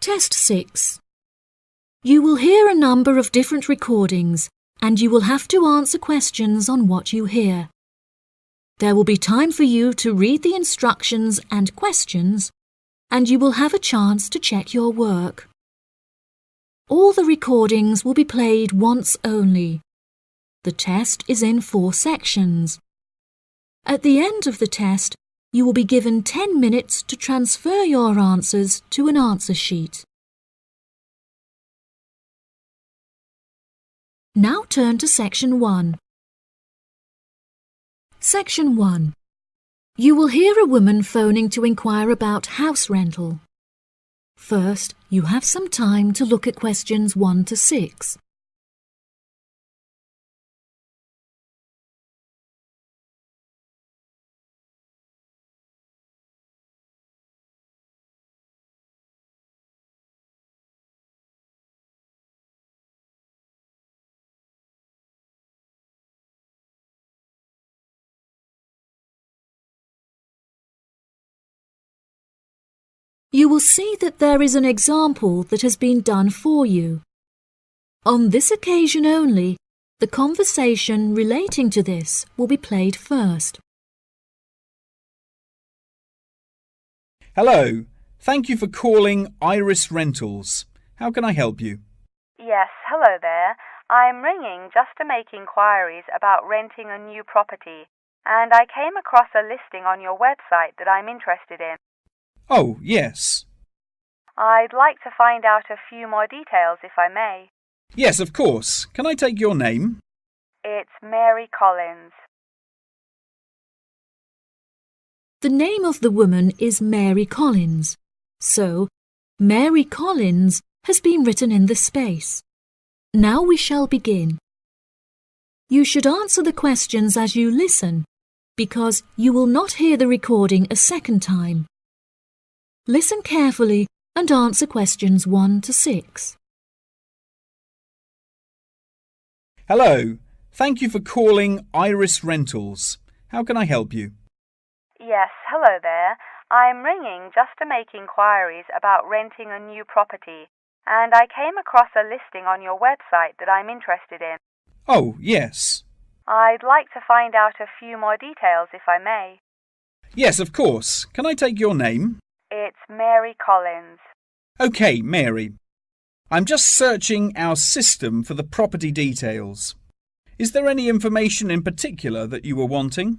Test 6. You will hear a number of different recordings and you will have to answer questions on what you hear. There will be time for you to read the instructions and questions, and you will have a chance to check your work. All the recordings will be played once only. The test is in 4 sections. At the end of the test, you will be given 10 minutes to transfer your answers to an answer sheet. Now turn to Section 1. Section 1. You will hear a woman phoning to inquire about house rental. First, you have some time to look at questions 1 to 6. You will see that there is an example that has been done for you. On this occasion only, the conversation relating to this will be played first. Hello, thank you for calling Iris Rentals. How can I help you? Yes, hello there. I'm ringing just to make inquiries about renting a new property, and I came across a listing on your website that I'm interested in. Oh, yes. I'd like to find out a few more details if I may. Yes, of course. Can I take your name? It's Mary Collins. The name of the woman is Mary Collins, so Mary Collins has been written in the space. Now we shall begin. You should answer the questions as you listen, because you will not hear the recording a second time. Listen carefully and answer questions 1 to 6. Hello, thank you for calling Iris Rentals. How can I help you? Yes, hello there. I'm ringing just to make inquiries about renting a new property, and I came across a listing on your website that I'm interested in. Oh, yes. I'd like to find out a few more details if I may. Yes, of course. Can I take your name? It's Mary Collins. OK, Mary. I'm just searching our system for the property details. Is there any information in particular that you were wanting?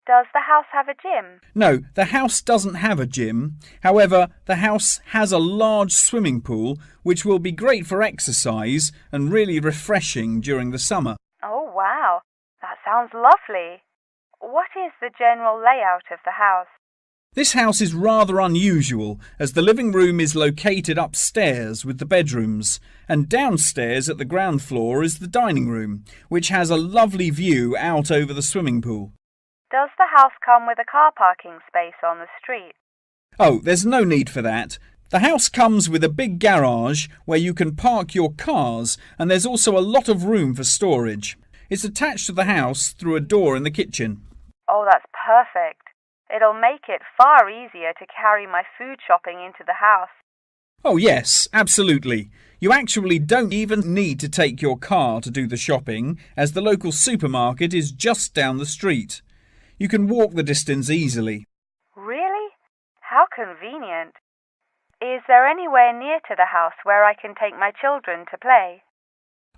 Does the house have a gym? No, the house doesn't have a gym. However, the house has a large swimming pool, which will be great for exercise and really refreshing during the summer. Oh, wow. That sounds lovely. What is the general layout of the house? This house is rather unusual, as the living room is located upstairs with the bedrooms, and downstairs at the ground floor is the dining room, which has a lovely view out over the swimming pool. Does the house come with a car parking space on the street? Oh, there's no need for that. The house comes with a big garage where you can park your cars, and there's also a lot of room for storage. It's attached to the house through a door in the kitchen. Oh, that's perfect. It'll make it far easier to carry my food shopping into the house. Oh yes, absolutely. You actually don't even need to take your car to do the shopping, as the local supermarket is just down the street. You can walk the distance easily. Really? How convenient. Is there anywhere near to the house where I can take my children to play?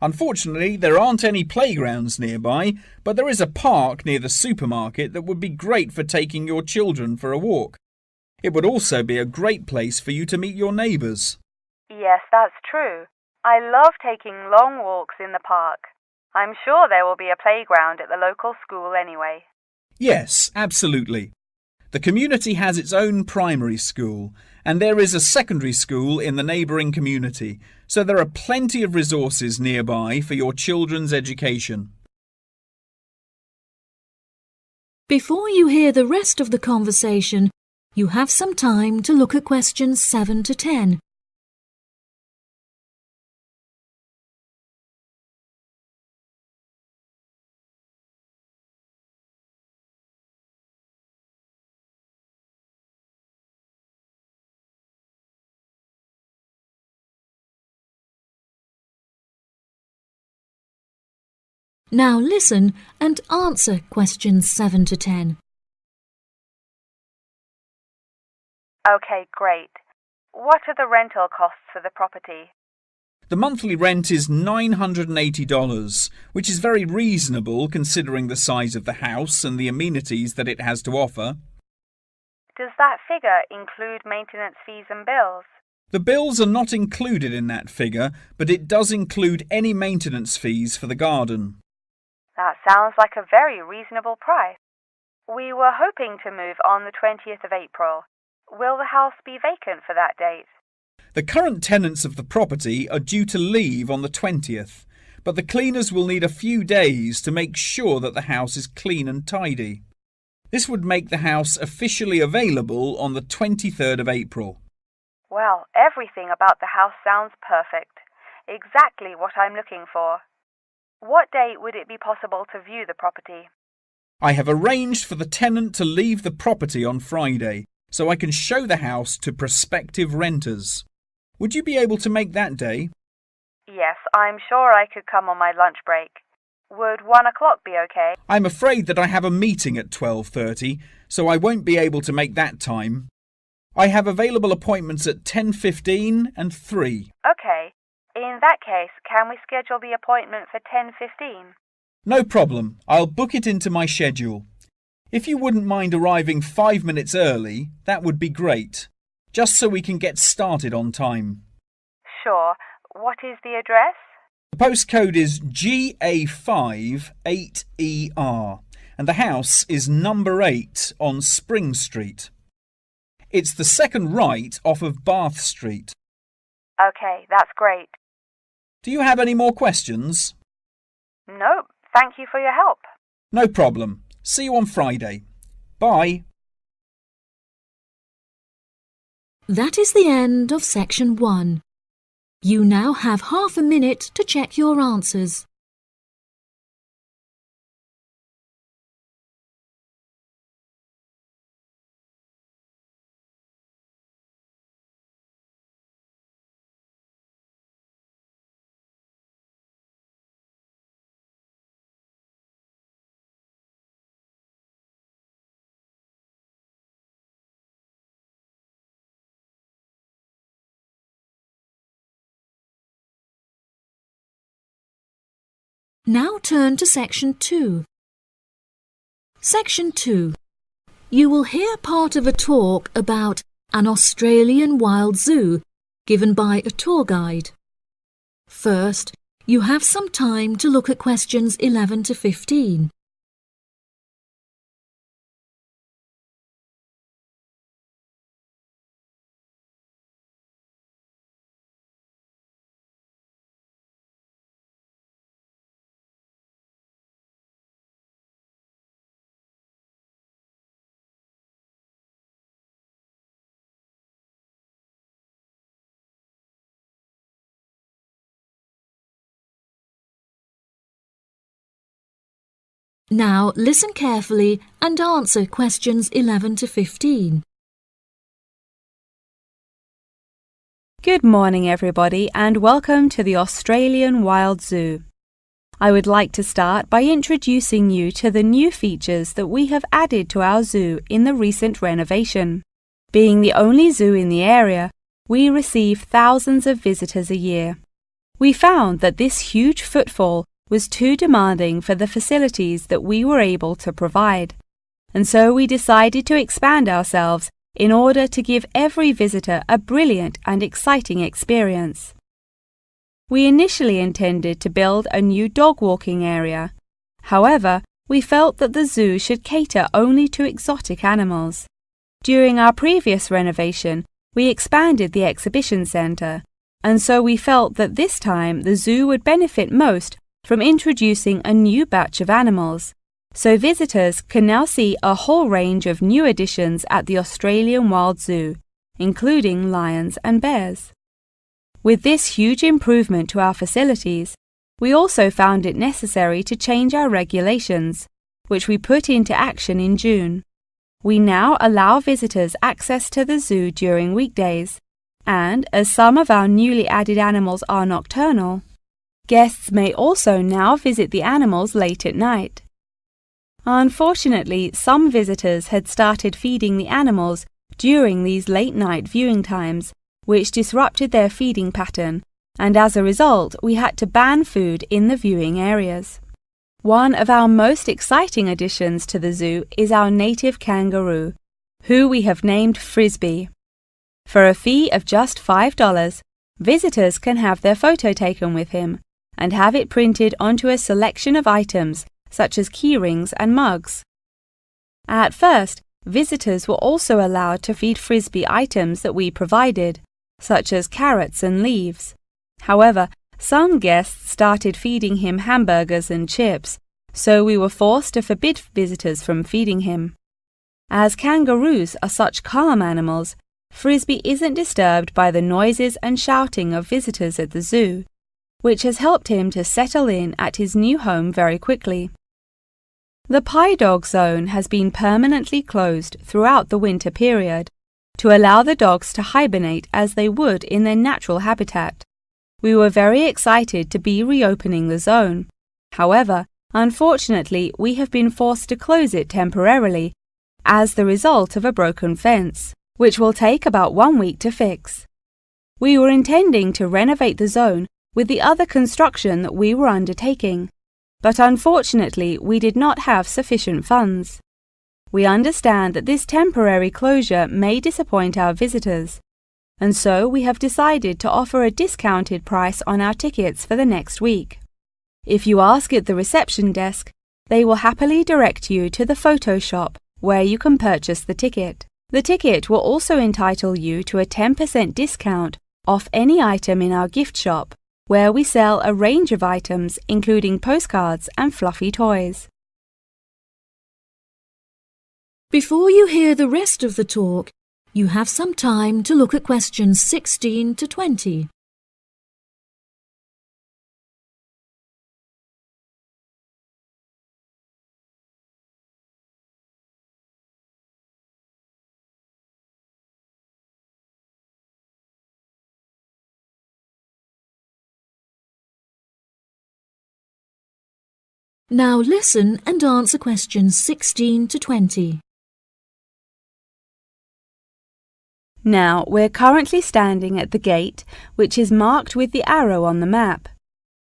Unfortunately, there aren't any playgrounds nearby, but there is a park near the supermarket that would be great for taking your children for a walk. It would also be a great place for you to meet your neighbours. Yes, that's true. I love taking long walks in the park. I'm sure there will be a playground at the local school anyway. Yes, absolutely. The community has its own primary school, and there is a secondary school in the neighbouring community, so there are plenty of resources nearby for your children's education. Before you hear the rest of the conversation, you have some time to look at questions 7 to 10. Now listen and answer questions 7 to 10. Okay, great. What are the rental costs for the property? The monthly rent is $980, which is very reasonable considering the size of the house and the amenities that it has to offer. Does that figure include maintenance fees and bills? The bills are not included in that figure, but it does include any maintenance fees for the garden. That sounds like a very reasonable price. We were hoping to move on the 20th of April. Will the house be vacant for that date? The current tenants of the property are due to leave on the 20th, but the cleaners will need a few days to make sure that the house is clean and tidy. This would make the house officially available on the 23rd of April. Well, everything about the house sounds perfect. Exactly what I'm looking for. What date would it be possible to view the property? I have arranged for the tenant to leave the property on Friday, so I can show the house to prospective renters. Would you be able to make that day? Yes, I'm sure I could come on my lunch break. Would 1 o'clock be okay? I'm afraid that I have a meeting at 12:30, so I won't be able to make that time. I have available appointments at 10:15 and 3. Okay. In that case, can we schedule the appointment for 10:15? No problem. I'll book it into my schedule. If you wouldn't mind arriving 5 minutes early, that would be great, just so we can get started on time. Sure. What is the address? The postcode is GA5 8ER, and the house is number 8 on Spring Street. It's the second right off of Bath Street. Okay, that's great. Do you have any more questions? Nope. Thank you for your help. No problem. See you on Friday. Bye. That is the end of section 1. You now have half a minute to check your answers. Now turn to section 2. Section 2. You will hear part of a talk about an Australian wild zoo given by a tour guide. First, you have some time to look at questions 11 to 15. Now listen carefully and answer questions 11 to 15. Good morning, everybody, and welcome to the Australian Wild Zoo. I would like to start by introducing you to the new features that we have added to our zoo in the recent renovation. Being the only zoo in the area, we receive thousands of visitors a year. We found that this huge footfall was too demanding for the facilities that we were able to provide, and so we decided to expand ourselves in order to give every visitor a brilliant and exciting experience. We initially intended to build a new dog walking area. However, we felt that the zoo should cater only to exotic animals. During our previous renovation, we expanded the exhibition centre, and so we felt that this time the zoo would benefit most from introducing a new batch of animals, so visitors can now see a whole range of new additions at the Australian Wild Zoo, including lions and bears. With this huge improvement to our facilities, we also found it necessary to change our regulations, which we put into action in June. We now allow visitors access to the zoo during weekdays, and as some of our newly added animals are nocturnal, Guests may also now visit the animals late at night. Unfortunately, some visitors had started feeding the animals during these late-night viewing times, which disrupted their feeding pattern, and as a result, we had to ban food in the viewing areas. One of our most exciting additions to the zoo is our native kangaroo, who we have named Frisbee. For a fee of just $5, visitors can have their photo taken with him and have it printed onto a selection of items such as keyrings and mugs. At first, visitors were also allowed to feed Frisbee items that we provided, such as carrots and leaves. However, some guests started feeding him hamburgers and chips, so we were forced to forbid visitors from feeding him. As kangaroos are such calm animals, Frisbee isn't disturbed by the noises and shouting of visitors at the zoo, which has helped him to settle in at his new home very quickly. The Pie Dog Zone has been permanently closed throughout the winter period to allow the dogs to hibernate as they would in their natural habitat. We were very excited to be reopening the zone. However, unfortunately, we have been forced to close it temporarily as the result of a broken fence, which will take about 1 week to fix. We were intending to renovate the zone with the other construction that we were undertaking, but unfortunately we did not have sufficient funds. We understand that this temporary closure may disappoint our visitors, and so we have decided to offer a discounted price on our tickets for the next week. If you ask at the reception desk, they will happily direct you to the photo shop where you can purchase the ticket. The ticket will also entitle you to a 10% discount off any item in our gift shop, where we sell a range of items including postcards and fluffy toys. Before you hear the rest of the talk, you have some time to look at questions 16 to 20. Now listen and answer questions 16 to 20. Now, we're currently standing at the gate, which is marked with the arrow on the map.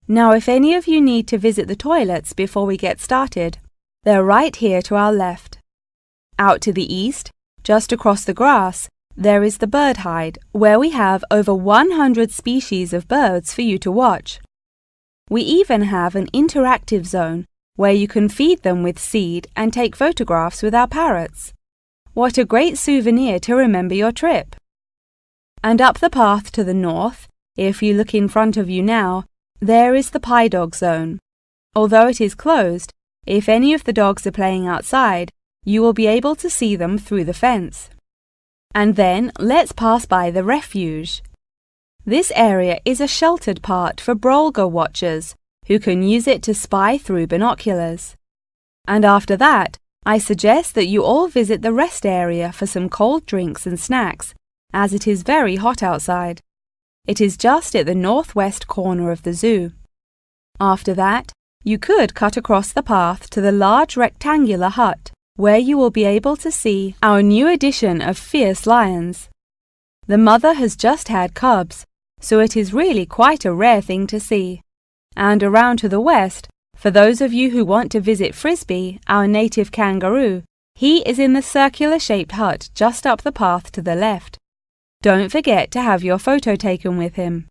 Now, if any of you need to visit the toilets before we get started, they're right here to our left. Out to the east, just across the grass, there is the bird hide, where we have over 100 species of birds for you to watch. We even have an interactive zone where you can feed them with seed and take photographs with our parrots. What a great souvenir to remember your trip! And up the path to the north, if you look in front of you now, there is the Pie Dog Zone. Although it is closed, if any of the dogs are playing outside, you will be able to see them through the fence. And then let's pass by the refuge. This area is a sheltered part for Brolga watchers who can use it to spy through binoculars. And after that, I suggest that you all visit the rest area for some cold drinks and snacks, as it is very hot outside. It is just at the northwest corner of the zoo. After that, you could cut across the path to the large rectangular hut, where you will be able to see our new addition of fierce lions. The mother has just had cubs, so it is really quite a rare thing to see. And around to the west, for those of you who want to visit Frisbee, our native kangaroo, he is in the circular-shaped hut just up the path to the left. Don't forget to have your photo taken with him.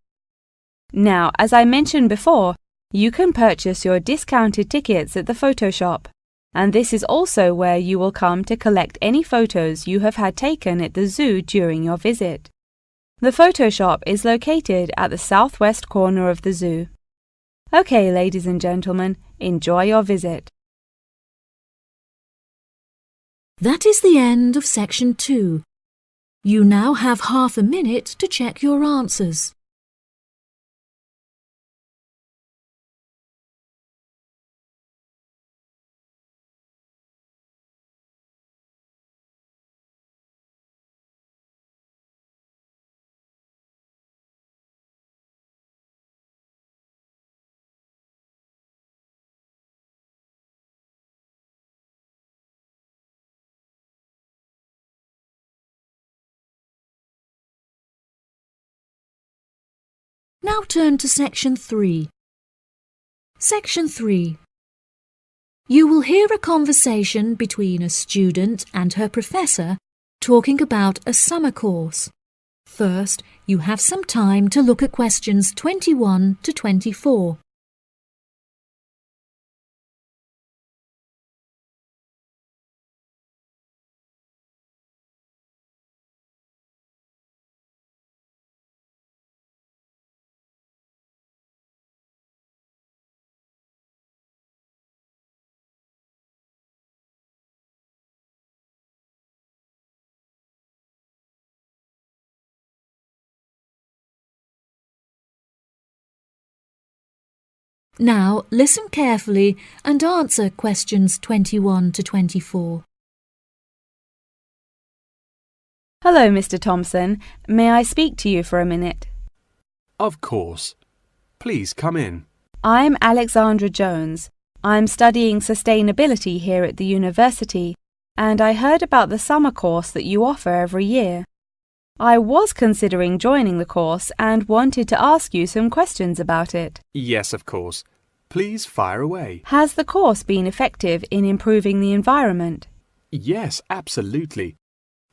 Now, as I mentioned before, you can purchase your discounted tickets at the photo shop, and this is also where you will come to collect any photos you have had taken at the zoo during your visit. The photo shop is located at the southwest corner of the zoo. Okay, ladies and gentlemen, enjoy your visit. That is the end of section 2. You now have half a minute to check your answers. Now turn to Section 3. Section 3. You will hear a conversation between a student and her professor talking about a summer course. First, you have some time to look at questions 21 to 24. Now listen carefully and answer questions 21 to 24. Hello, Mr. Thompson. May I speak to you for a minute? Of course. Please come in. I'm Alexandra Jones. I'm studying sustainability here at the university, and I heard about the summer course that you offer every year. I was considering joining the course and wanted to ask you some questions about it. Yes, of course. Please fire away. Has the course been effective in improving the environment? Yes, absolutely.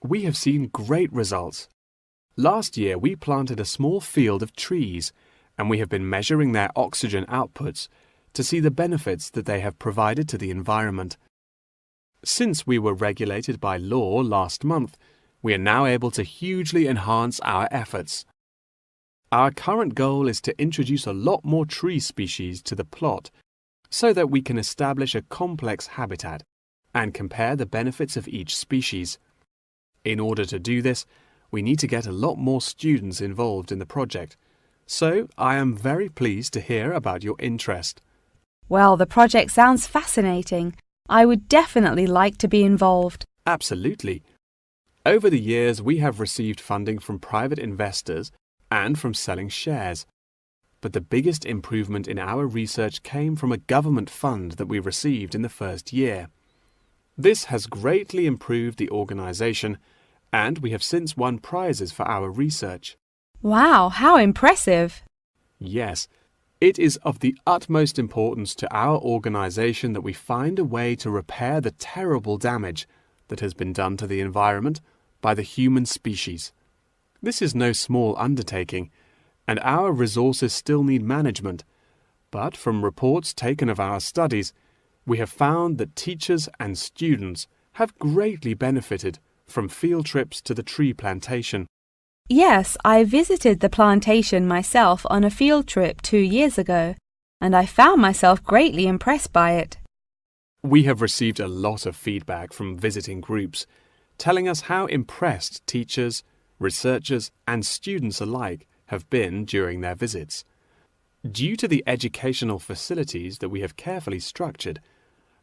We have seen great results. Last year we planted a small field of trees, and we have been measuring their oxygen outputs to see the benefits that they have provided to the environment. Since we were regulated by law last month, we are now able to hugely enhance our efforts. Our current goal is to introduce a lot more tree species to the plot so that we can establish a complex habitat and compare the benefits of each species. In order to do this, we need to get a lot more students involved in the project. So I am very pleased to hear about your interest. Well, the project sounds fascinating. I would definitely like to be involved. Absolutely. Over the years, we have received funding from private investors and from selling shares. But the biggest improvement in our research came from a government fund that we received in the first year. This has greatly improved the organization, and we have since won prizes for our research. Wow, how impressive! Yes, it is of the utmost importance to our organization that we find a way to repair the terrible damage that has been done to the environment by the human species. This is no small undertaking, and our resources still need management. But from reports taken of our studies, we have found that teachers and students have greatly benefited from field trips to the tree plantation. Yes, I visited the plantation myself on a field trip 2 years ago, and I found myself greatly impressed by it. We have received a lot of feedback from visiting groups, telling us how impressed teachers, researchers, and students alike have been during their visits. Due to the educational facilities that we have carefully structured,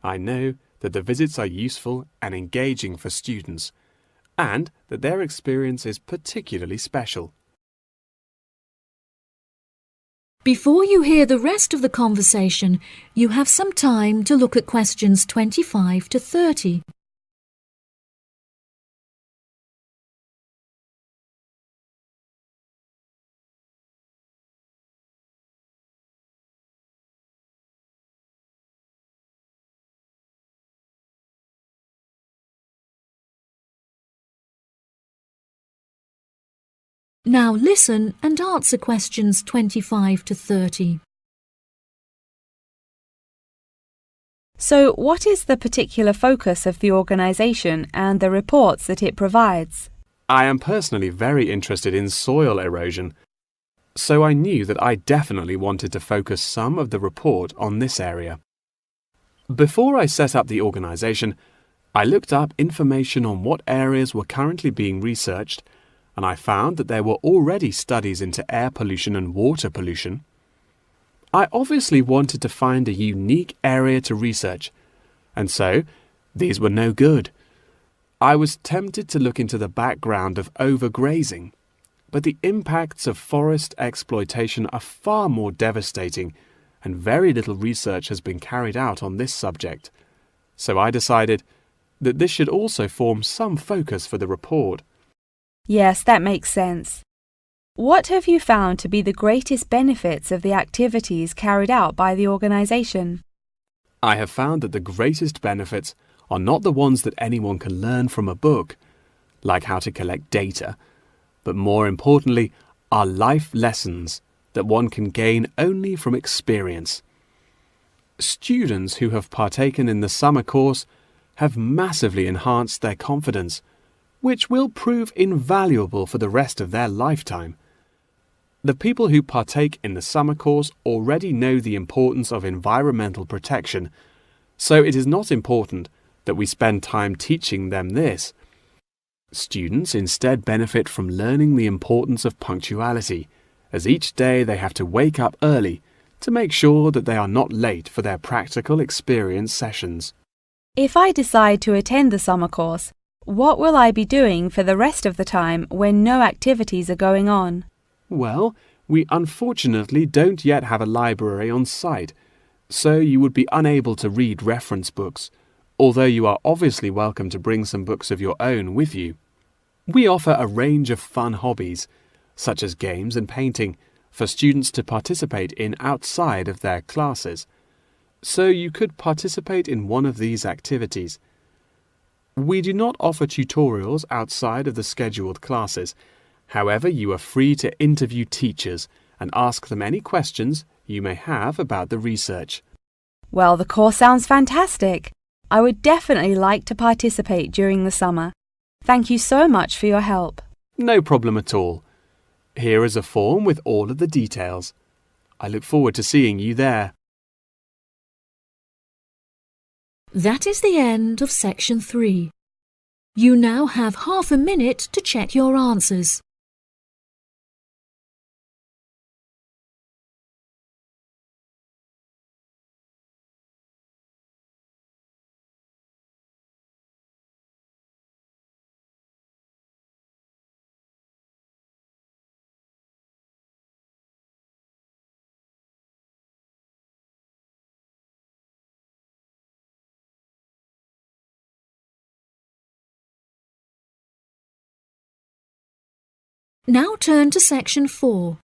I know that the visits are useful and engaging for students, and that their experience is particularly special. Before you hear the rest of the conversation, you have some time to look at questions 25 to 30. Now listen and answer questions 25 to 30. So, what is the particular focus of the organisation and the reports that it provides? I am personally very interested in soil erosion, so I knew that I definitely wanted to focus some of the report on this area. Before I set up the organisation, I looked up information on what areas were currently being researched, and I found that there were already studies into air pollution and water pollution. I obviously wanted to find a unique area to research, and so these were no good. I was tempted to look into the background of overgrazing, but the impacts of forest exploitation are far more devastating, and very little research has been carried out on this subject. So I decided that this should also form some focus for the report. Yes, that makes sense. What have you found to be the greatest benefits of the activities carried out by the organisation? I have found that the greatest benefits are not the ones that anyone can learn from a book, like how to collect data, but more importantly are life lessons that one can gain only from experience. Students who have partaken in the summer course have massively enhanced their confidence, which will prove invaluable for the rest of their lifetime. The people who partake in the summer course already know the importance of environmental protection, so it is not important that we spend time teaching them this. Students instead benefit from learning the importance of punctuality, as each day they have to wake up early to make sure that they are not late for their practical experience sessions. If I decide to attend the summer course, what will I be doing for the rest of the time when no activities are going on? Well, we unfortunately don't yet have a library on site, so you would be unable to read reference books, although you are obviously welcome to bring some books of your own with you. We offer a range of fun hobbies, such as games and painting, for students to participate in outside of their classes, so you could participate in one of these activities. We do not offer tutorials outside of the scheduled classes. However, you are free to interview teachers and ask them any questions you may have about the research. Well, the course sounds fantastic. I would definitely like to participate during the summer. Thank you so much for your help. No problem at all. Here is a form with all of the details. I look forward to seeing you there. That is the end of section 3. You now have half a minute to check your answers. Now turn to section 4.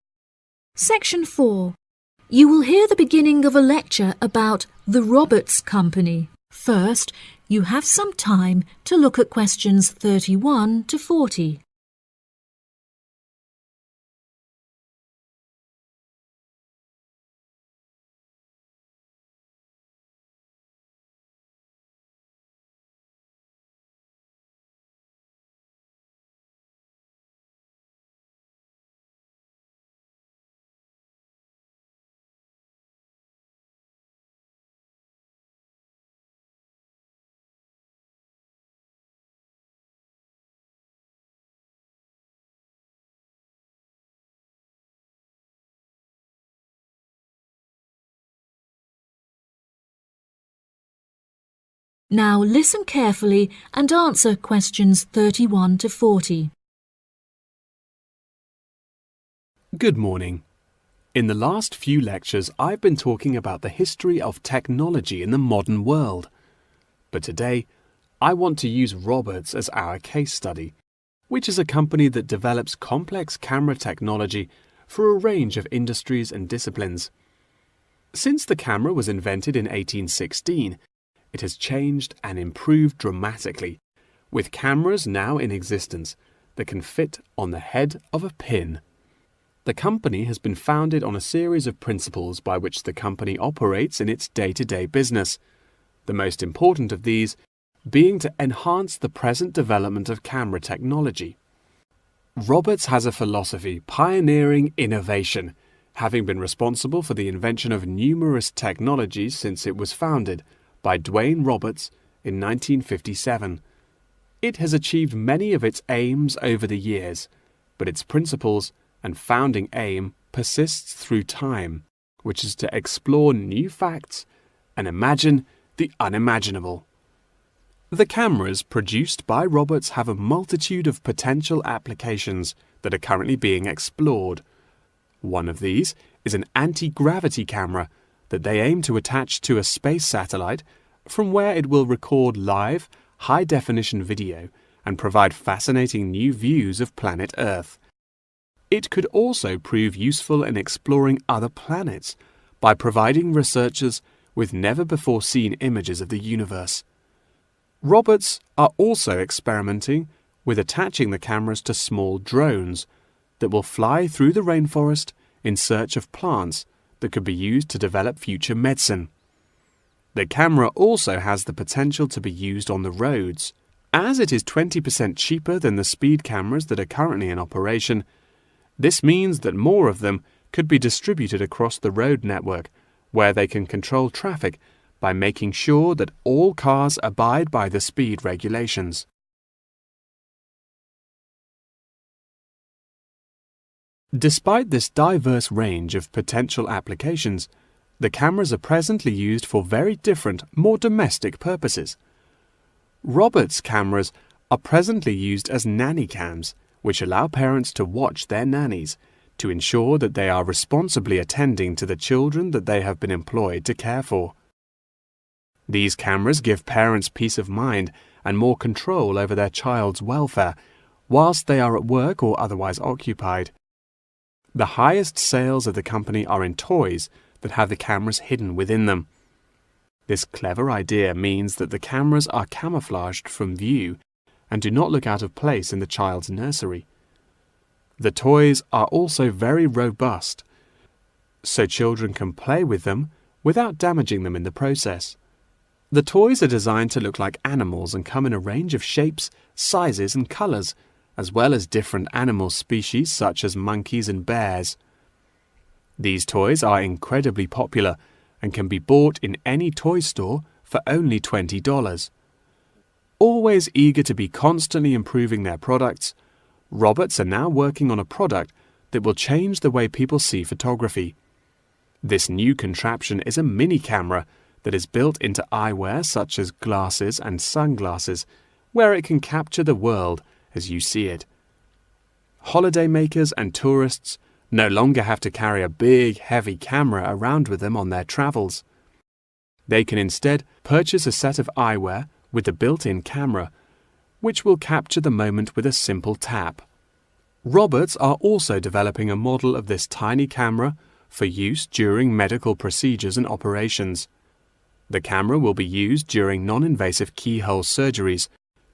Section 4. You will hear the beginning of a lecture about the Roberts Company. First, you have some time to look at questions 31 to 40. Now listen carefully and answer questions 31 to 40. Good morning. In the last few lectures, I've been talking about the history of technology in the modern world. But today, I want to use Roberts as our case study, which is a company that develops complex camera technology for a range of industries and disciplines. Since the camera was invented in 1816, it has changed and improved dramatically, with cameras now in existence that can fit on the head of a pin. The company has been founded on a series of principles by which the company operates in its day-to-day business, the most important of these being to enhance the present development of camera technology. Roberts has a philosophy pioneering innovation, having been responsible for the invention of numerous technologies since it was founded by Dwayne Roberts in 1957. It has achieved many of its aims over the years, but its principles and founding aim persists through time, which is to explore new facts and imagine the unimaginable. The cameras produced by Roberts have a multitude of potential applications that are currently being explored. One of these is an anti-gravity camera that they aim to attach to a space satellite from where it will record live, high-definition video and provide fascinating new views of planet Earth. It could also prove useful in exploring other planets by providing researchers with never-before-seen images of the universe. Roberts are also experimenting with attaching the cameras to small drones that will fly through the rainforest in search of plants that could be used to develop future medicine. The camera also has the potential to be used on the roads. As it is 20% cheaper than the speed cameras that are currently in operation, this means that more of them could be distributed across the road network, where they can control traffic by making sure that all cars abide by the speed regulations. Despite this diverse range of potential applications, the cameras are presently used for very different, more domestic purposes. Roberts' cameras are presently used as nanny cams, which allow parents to watch their nannies to ensure that they are responsibly attending to the children that they have been employed to care for. These cameras give parents peace of mind and more control over their child's welfare whilst they are at work or otherwise occupied. The highest sales of the company are in toys that have the cameras hidden within them. This clever idea means that the cameras are camouflaged from view and do not look out of place in the child's nursery. The toys are also very robust, so children can play with them without damaging them in the process. The toys are designed to look like animals and come in a range of shapes, sizes and colors, as well as different animal species such as monkeys and bears. These toys are incredibly popular and can be bought in any toy store for only $20. Always eager to be constantly improving their products, Roberts are now working on a product that will change the way people see photography. This new contraption is a mini camera that is built into eyewear such as glasses and sunglasses, where it can capture the world as you see it. Holidaymakers and tourists no longer have to carry a big, heavy camera around with them on their travels. They can instead purchase a set of eyewear with a built-in camera, which will capture the moment with a simple tap. Roberts are also developing a model of this tiny camera for use during medical procedures and operations. The camera will be used during non-invasive keyhole surgeries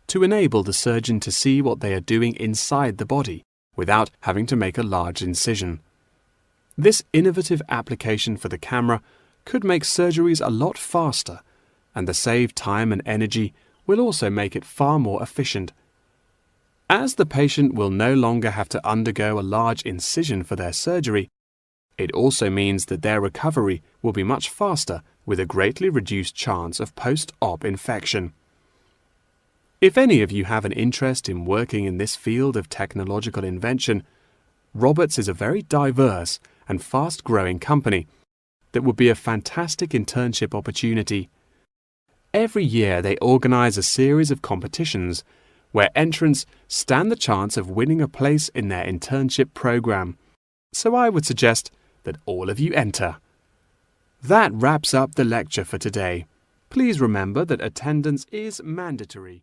to enable the surgeon to see what they are doing inside the body without having to make a large incision. This innovative application for the camera could make surgeries a lot faster, and the saved time and energy will also make it far more efficient. As the patient will no longer have to undergo a large incision for their surgery, it also means that their recovery will be much faster with a greatly reduced chance of post-op infection. If any of you have an interest in working in this field of technological invention, Roberts is a very diverse and fast-growing company that would be a fantastic internship opportunity. Every year they organize a series of competitions where entrants stand the chance of winning a place in their internship program. So I would suggest that all of you enter. That wraps up the lecture for today. Please remember that attendance is mandatory.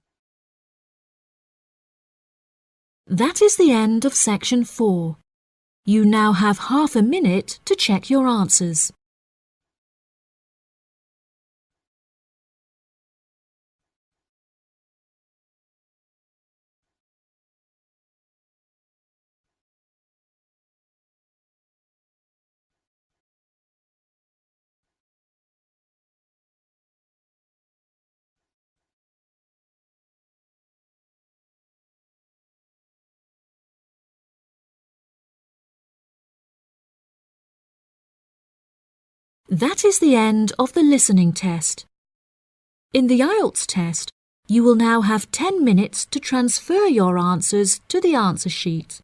That is the end of section 4. You now have half a minute to check your answers. That is the end of the listening test. In the IELTS test, you will now have 10 minutes to transfer your answers to the answer sheet.